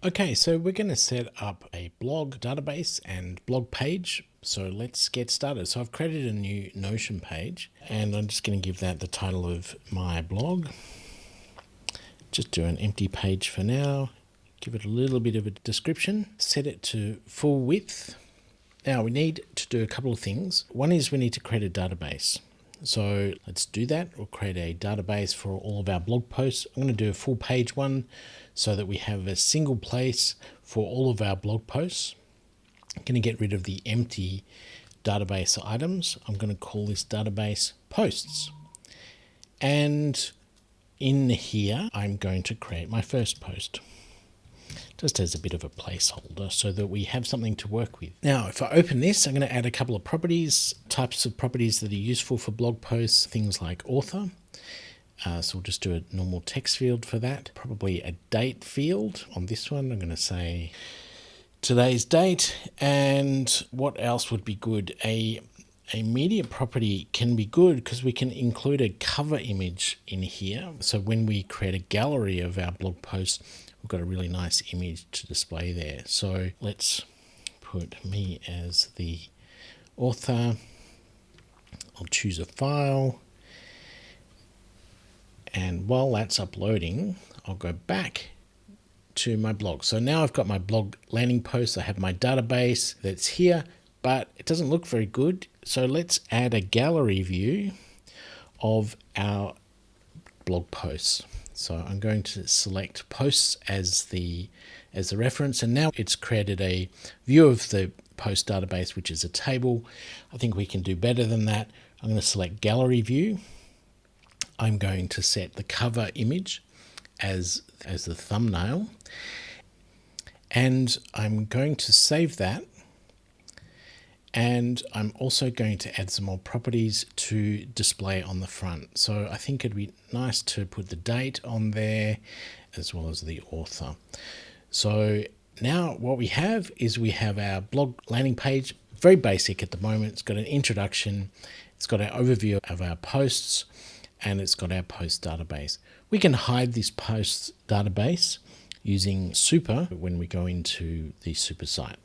Okay, so we're going to set up a blog database and blog page. So let's get started. So I've created a new Notion page and I'm just going to give that the title of my blog. Just do an empty page for now. Give it a little bit of a description. Set it to full width. Now we need to do a couple of things. One is we need to create a database. So let's do that. We'll create a database for all of our blog posts. I'm going to do a full page one so that we have a single place for all of our blog posts. I'm going to get rid of the empty database items. I'm going to call this database posts. And in here, I'm going to create my first post, just as a bit of a placeholder so that we have something to work with. Now, if I open this, I'm going to add a couple of properties, types of properties that are useful for blog posts, things like author. So we'll just do a normal text field for that. Probably a date field on this one. I'm going to say today's date. And what else would be good? A media property can be good because we can include a cover image in here. So when we create a gallery of our blog posts, we've got a really nice image to display there. So let's put me as the author. I'll choose a file. And while that's uploading, I'll go back to my blog. So now I've got my blog landing post. I have my database that's here, but it doesn't look very good. So let's add a gallery view of our blog posts. So I'm going to select posts as the reference, and now it's created a view of the post database, which is a table. I think we can do better than that. I'm going to select gallery view. I'm going to set the cover image as the thumbnail, and I'm going to save that. And I'm also going to add some more properties to display on the front. So I think it'd be nice to put the date on there as well as the author. So now what we have is we have our blog landing page, very basic at the moment. It's got an introduction, it's got an overview of our posts, and it's got our post database. We can hide this post database using Super when we go into the Super site.